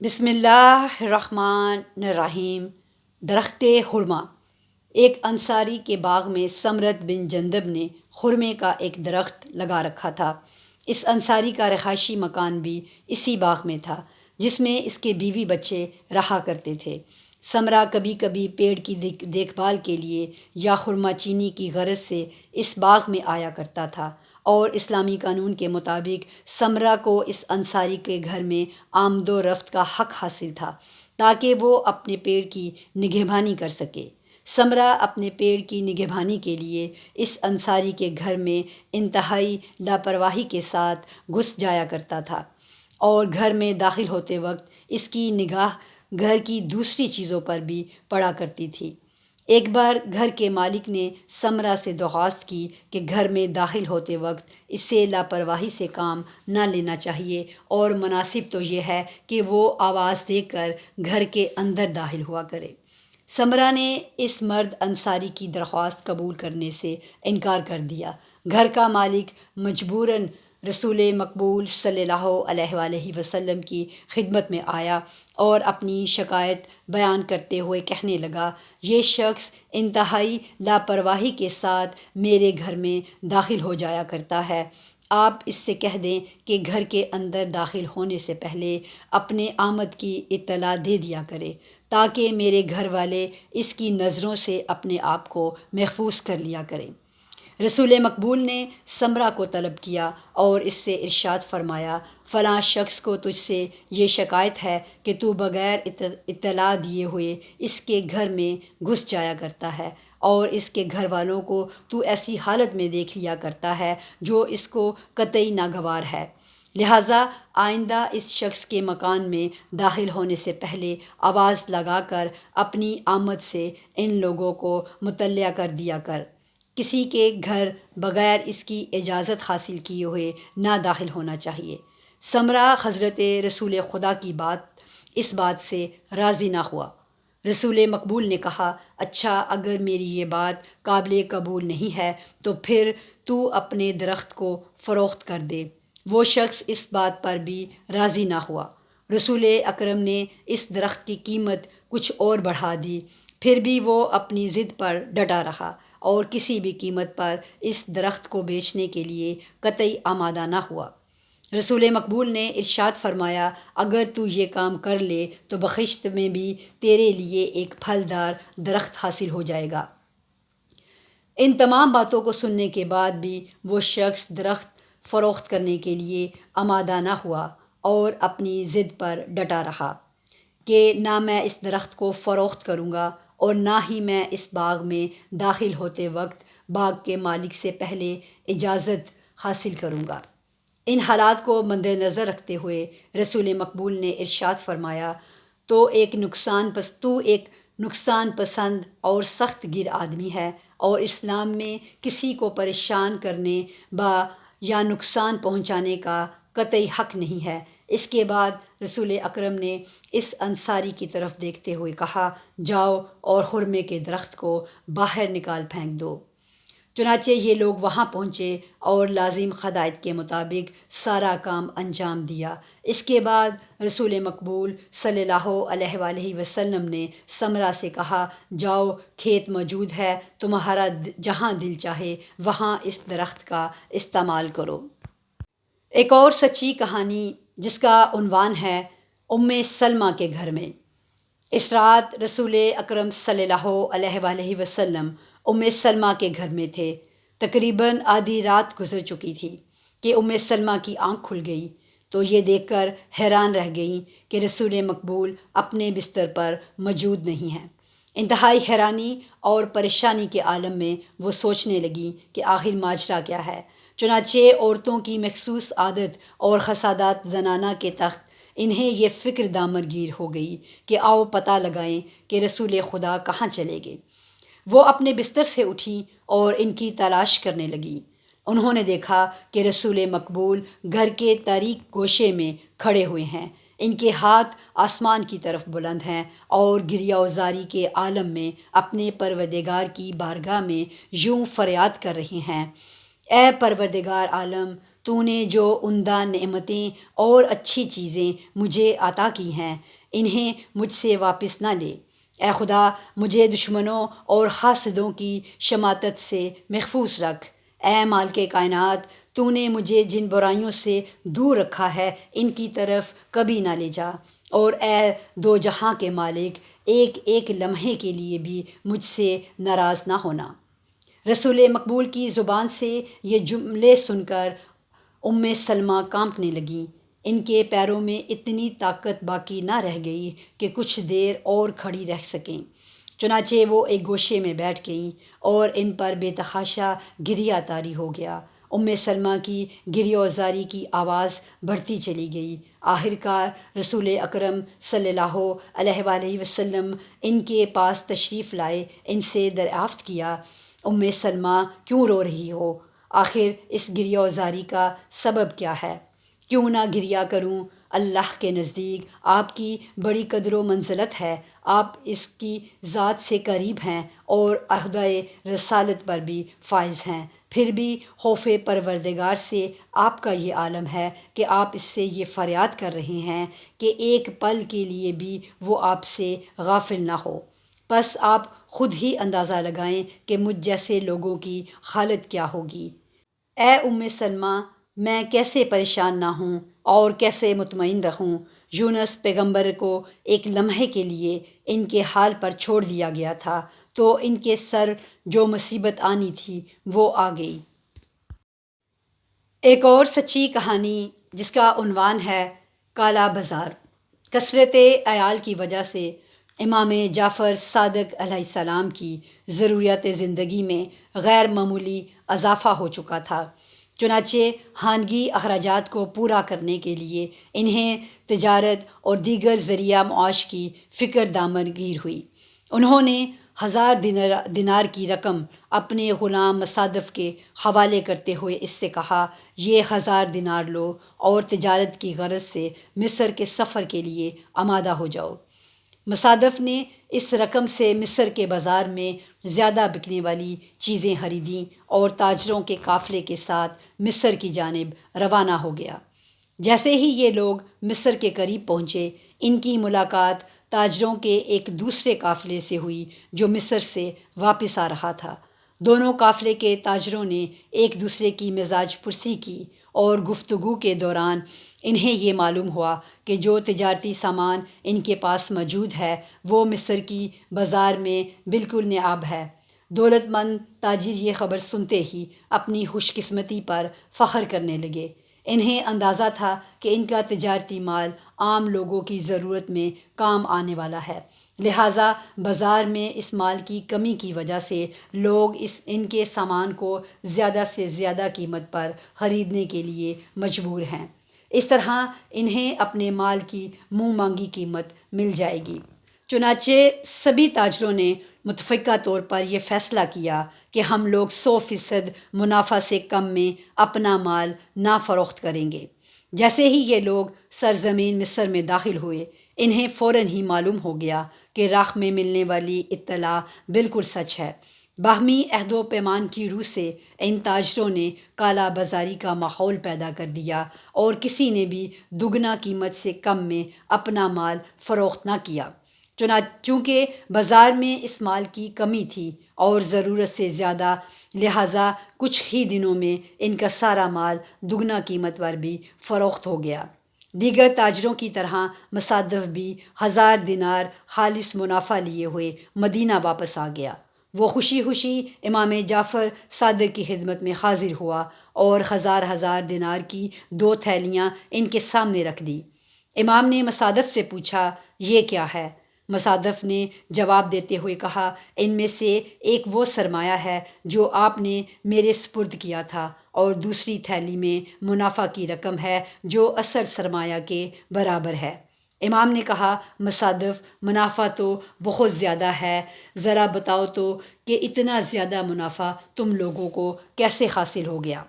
بسم اللہ الرحمن الرحیم۔ درخت خرما۔ ایک انصاری کے باغ میں سمرت بن جندب نے خرمے کا ایک درخت لگا رکھا تھا۔ اس انصاری کا رہائشی مکان بھی اسی باغ میں تھا جس میں اس کے بیوی بچے رہا کرتے تھے۔ سمرہ کبھی کبھی پیڑ کی دیکھ بھال کے لیے یا خرما چینی کی غرض سے اس باغ میں آیا کرتا تھا، اور اسلامی قانون کے مطابق سمرہ کو اس انصاری کے گھر میں آمد و رفت کا حق حاصل تھا تاکہ وہ اپنے پیڑ کی نگہبانی کر سکے۔ سمرہ اپنے پیڑ کی نگہبانی کے لیے اس انصاری کے گھر میں انتہائی لاپرواہی کے ساتھ گھس جایا کرتا تھا، اور گھر میں داخل ہوتے وقت اس کی نگاہ گھر کی دوسری چیزوں پر بھی پڑا کرتی تھی۔ ایک بار گھر کے مالک نے سمرہ سے درخواست کی کہ گھر میں داخل ہوتے وقت اس سے لاپرواہی سے کام نہ لینا چاہیے، اور مناسب تو یہ ہے کہ وہ آواز دے کر گھر کے اندر داخل ہوا کرے۔ سمرہ نے اس مرد انصاری کی درخواست قبول کرنے سے انکار کر دیا۔ گھر کا مالک مجبوراً رسول مقبول صلی اللہ علیہ وآلہ وسلم کی خدمت میں آیا اور اپنی شکایت بیان کرتے ہوئے کہنے لگا، یہ شخص انتہائی لاپرواہی کے ساتھ میرے گھر میں داخل ہو جایا کرتا ہے۔ آپ اس سے کہہ دیں کہ گھر کے اندر داخل ہونے سے پہلے اپنے آمد کی اطلاع دے دیا کرے تاکہ میرے گھر والے اس کی نظروں سے اپنے آپ کو محفوظ کر لیا کریں۔ رسول مقبول نے سمرہ کو طلب کیا اور اس سے ارشاد فرمایا، فلاں شخص کو تجھ سے یہ شکایت ہے کہ تو بغیر اطلاع دیے ہوئے اس کے گھر میں گھس جایا کرتا ہے، اور اس کے گھر والوں کو تو ایسی حالت میں دیکھ لیا کرتا ہے جو اس کو قطعی ناگوار ہے۔ لہٰذا آئندہ اس شخص کے مکان میں داخل ہونے سے پہلے آواز لگا کر اپنی آمد سے ان لوگوں کو مطلع کر دیا کر۔ کسی کے گھر بغیر اس کی اجازت حاصل کیے ہوئے نہ داخل ہونا چاہیے۔ سمرہ حضرت رسول خدا کی اس بات سے راضی نہ ہوا۔ رسول مقبول نے کہا، اچھا، اگر میری یہ بات قابل قبول نہیں ہے تو پھر تو اپنے درخت کو فروخت کر دے۔ وہ شخص اس بات پر بھی راضی نہ ہوا۔ رسول اکرم نے اس درخت کی قیمت کچھ اور بڑھا دی، پھر بھی وہ اپنی ضد پر ڈٹا رہا اور کسی بھی قیمت پر اس درخت کو بیچنے کے لیے قطعی آمادہ نہ ہوا۔ رسول مقبول نے ارشاد فرمایا، اگر تو یہ کام کر لے تو بخشت میں بھی تیرے لیے ایک پھلدار درخت حاصل ہو جائے گا۔ ان تمام باتوں کو سننے کے بعد بھی وہ شخص درخت فروخت کرنے کے لیے آمادہ نہ ہوا اور اپنی ضد پر ڈٹا رہا کہ نہ میں اس درخت کو فروخت کروں گا اور نہ ہی میں اس باغ میں داخل ہوتے وقت باغ کے مالک سے پہلے اجازت حاصل کروں گا۔ ان حالات کو مد نظر رکھتے ہوئے رسول مقبول نے ارشاد فرمایا، تو ایک نقصان پسند اور سخت گیر آدمی ہے، اور اسلام میں کسی کو پریشان کرنے یا نقصان پہنچانے کا قطعی حق نہیں ہے۔ اس کے بعد رسول اکرم نے اس انصاری کی طرف دیکھتے ہوئے کہا، جاؤ اور خرمے کے درخت کو باہر نکال پھینک دو۔ چنانچہ یہ لوگ وہاں پہنچے اور لازم ہدایت کے مطابق سارا کام انجام دیا۔ اس کے بعد رسول مقبول صلی اللہ علیہ وآلہ وسلم نے سمرہ سے کہا، جاؤ، کھیت موجود ہے، تمہارا جہاں دل چاہے وہاں اس درخت کا استعمال کرو۔ ایک اور سچی کہانی جس کا عنوان ہے سلمہ کے گھر میں۔ اس رات رسول اکرم صلی اللہ علیہ وآلہ وسلم سلمہ کے گھر میں تھے۔ تقریباً آدھی رات گزر چکی تھی کہ سلمہ کی آنکھ کھل گئی تو یہ دیکھ کر حیران رہ گئیں کہ رسول مقبول اپنے بستر پر موجود نہیں ہیں۔ انتہائی حیرانی اور پریشانی کے عالم میں وہ سوچنے لگیں کہ آخر ماجرا کیا ہے۔ چنانچہ عورتوں کی مخصوص عادت اور خسادات زنانہ کے تحت انہیں یہ فکر دامرگیر ہو گئی کہ آؤ پتہ لگائیں کہ رسول خدا کہاں چلے گئے۔ وہ اپنے بستر سے اٹھیں اور ان کی تلاش کرنے لگیں۔ انہوں نے دیکھا کہ رسول مقبول گھر کے تاریک گوشے میں کھڑے ہوئے ہیں۔ ان کے ہاتھ آسمان کی طرف بلند ہیں اور گریہ و زاری کے عالم میں اپنے پروردگار کی بارگاہ میں یوں فریاد کر رہے ہیں، اے پروردگار عالم، تو نے جو عمدہ نعمتیں اور اچھی چیزیں مجھے عطا کی ہیں انہیں مجھ سے واپس نہ لے۔ اے خدا مجھے دشمنوں اور حاسدوں کی شماتت سے محفوظ رکھ۔ اے مالک کائنات تو نے مجھے جن برائیوں سے دور رکھا ہے ان کی طرف کبھی نہ لے جا، اور اے دو جہاں کے مالک ایک ایک لمحے کے لیے بھی مجھ سے ناراض نہ ہونا۔ رسول مقبول کی زبان سے یہ جملے سن کر سلمہ کانپنے لگیں۔ ان کے پیروں میں اتنی طاقت باقی نہ رہ گئی کہ کچھ دیر اور کھڑی رہ سکیں، چنانچہ وہ ایک گوشے میں بیٹھ گئیں اور ان پر بے تحاشا گریہ طاری ہو گیا۔ سلمہ کی گریہ زاری کی آواز بڑھتی چلی گئی۔ آخرکار رسول اکرم صلی اللہ علیہ وآلہ وسلم ان کے پاس تشریف لائے، ان سے دریافت کیا، سلمہ کیوں رو رہی ہو؟ آخر اس گریہ زاری کا سبب کیا ہے؟ کیوں نہ گریہ کروں؟ اللہ کے نزدیک آپ کی بڑی قدر و منزلت ہے، آپ اس کی ذات سے قریب ہیں اور عہدہ رسالت پر بھی فائز ہیں، پھر بھی خوف پروردگار سے آپ کا یہ عالم ہے کہ آپ اس سے یہ فریاد کر رہے ہیں کہ ایک پل کے لیے بھی وہ آپ سے غافل نہ ہو۔ پس آپ خود ہی اندازہ لگائیں کہ مجھ جیسے لوگوں کی حالت کیا ہوگی۔ اے سلمہ میں کیسے پریشان نہ ہوں اور کیسے مطمئن رہوں؟ یونس پیغمبر کو ایک لمحے کے لیے ان کے حال پر چھوڑ دیا گیا تھا تو ان کے سر جو مصیبت آنی تھی وہ آ گئی۔ ایک اور سچی کہانی جس کا عنوان ہے کالا بازار۔ کثرت عیال کی وجہ سے امام جعفر صادق علیہ السلام کی ضروریات زندگی میں غیر معمولی اضافہ ہو چکا تھا، چنانچہ خانگی اخراجات کو پورا کرنے کے لیے انہیں تجارت اور دیگر ذریعہ معاش کی فکر دامنگیر ہوئی۔ انہوں نے 1000 دینار کی رقم اپنے غلام مصادف کے حوالے کرتے ہوئے اس سے کہا، یہ 1000 دینار لو اور تجارت کی غرض سے مصر کے سفر کے لیے آمادہ ہو جاؤ۔ مصادف نے اس رقم سے مصر کے بازار میں زیادہ بکنے والی چیزیں خریدیں اور تاجروں کے قافلے کے ساتھ مصر کی جانب روانہ ہو گیا۔ جیسے ہی یہ لوگ مصر کے قریب پہنچے، ان کی ملاقات تاجروں کے ایک دوسرے قافلے سے ہوئی جو مصر سے واپس آ رہا تھا۔ دونوں قافلے کے تاجروں نے ایک دوسرے کی مزاج پرسی کی اور گفتگو کے دوران انہیں یہ معلوم ہوا کہ جو تجارتی سامان ان کے پاس موجود ہے وہ مصر کی بازار میں بالکل نایاب ہے۔ دولت مند تاجر یہ خبر سنتے ہی اپنی خوش قسمتی پر فخر کرنے لگے۔ انہیں اندازہ تھا کہ ان کا تجارتی مال عام لوگوں کی ضرورت میں کام آنے والا ہے، لہٰذا بازار میں اس مال کی کمی کی وجہ سے لوگ ان کے سامان کو زیادہ سے زیادہ قیمت پر خریدنے کے لیے مجبور ہیں۔ اس طرح انہیں اپنے مال کی منہ مانگی قیمت مل جائے گی۔ چنانچہ سبھی تاجروں نے متفقہ طور پر یہ فیصلہ کیا کہ ہم لوگ 100% منافع سے کم میں اپنا مال نہ فروخت کریں گے۔ جیسے ہی یہ لوگ سرزمین مصر میں داخل ہوئے، انہیں فوراً ہی معلوم ہو گیا کہ راہ میں ملنے والی اطلاع بالکل سچ ہے۔ باہمی عہد و پیمان کی روح سے ان تاجروں نے کالا بازاری کا ماحول پیدا کر دیا اور کسی نے بھی دگنا قیمت سے کم میں اپنا مال فروخت نہ کیا۔ چونکہ بازار میں اس مال کی کمی تھی اور ضرورت سے زیادہ، لہٰذا کچھ ہی دنوں میں ان کا سارا مال دگنا قیمت پر بھی فروخت ہو گیا۔ دیگر تاجروں کی طرح مصادف بھی 1000 دینار خالص منافع لیے ہوئے مدینہ واپس آ گیا۔ وہ خوشی خوشی امام جعفر صادق کی خدمت میں حاضر ہوا اور 1000 دینار کی 2 تھیلیاں ان کے سامنے رکھ دی۔ امام نے مصادف سے پوچھا، یہ کیا ہے؟ مصادف نے جواب دیتے ہوئے کہا، ان میں سے ایک وہ سرمایہ ہے جو آپ نے میرے سپرد کیا تھا، اور دوسری تھیلی میں منافع کی رقم ہے جو اصل سرمایہ کے برابر ہے۔ امام نے کہا، مصادف منافع تو بہت زیادہ ہے، ذرا بتاؤ تو کہ اتنا زیادہ منافع تم لوگوں کو کیسے حاصل ہو گیا؟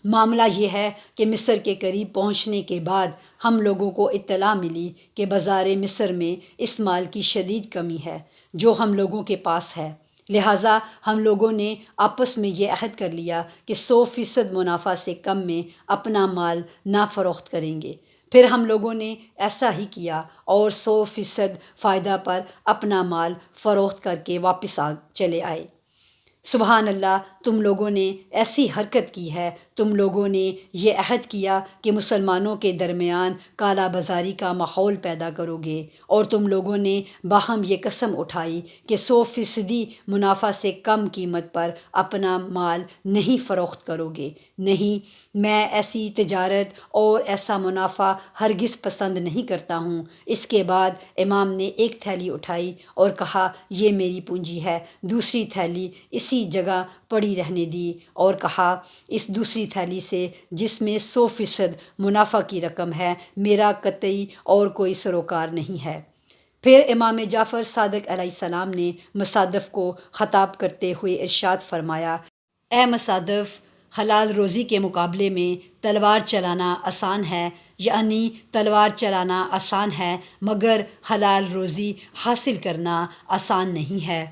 معاملہ یہ ہے کہ مصر کے قریب پہنچنے کے بعد ہم لوگوں کو اطلاع ملی کہ بازار مصر میں اس مال کی شدید کمی ہے جو ہم لوگوں کے پاس ہے۔ لہٰذا ہم لوگوں نے آپس میں یہ عہد کر لیا کہ 100% منافع سے کم میں اپنا مال نہ فروخت کریں گے۔ پھر ہم لوگوں نے ایسا ہی کیا اور 100% فائدہ پر اپنا مال فروخت کر کے واپس چلے آئے۔ سبحان اللہ، تم لوگوں نے ایسی حرکت کی ہے، تم لوگوں نے یہ عہد کیا کہ مسلمانوں کے درمیان کالا بازاری کا ماحول پیدا کرو گے، اور تم لوگوں نے باہم یہ قسم اٹھائی کہ 100% منافع سے کم قیمت پر اپنا مال نہیں فروخت کرو گے۔ نہیں، میں ایسی تجارت اور ایسا منافع ہرگز پسند نہیں کرتا ہوں۔ اس کے بعد امام نے ایک تھیلی اٹھائی اور کہا، یہ میری پونجی ہے۔ دوسری تھیلی اسی جگہ پڑی رہنے دی اور کہا، اس دوسری تھیلی سے جس میں 100% منافع کی رقم ہے، میرا قطعی اور کوئی سروکار نہیں ہے۔ پھر امام جعفر صادق علیہ السلام نے مصادف کو خطاب کرتے ہوئے ارشاد فرمایا، اے مصادف، حلال روزی کے مقابلے میں تلوار چلانا آسان ہے، یعنی تلوار چلانا آسان ہے مگر حلال روزی حاصل کرنا آسان نہیں ہے۔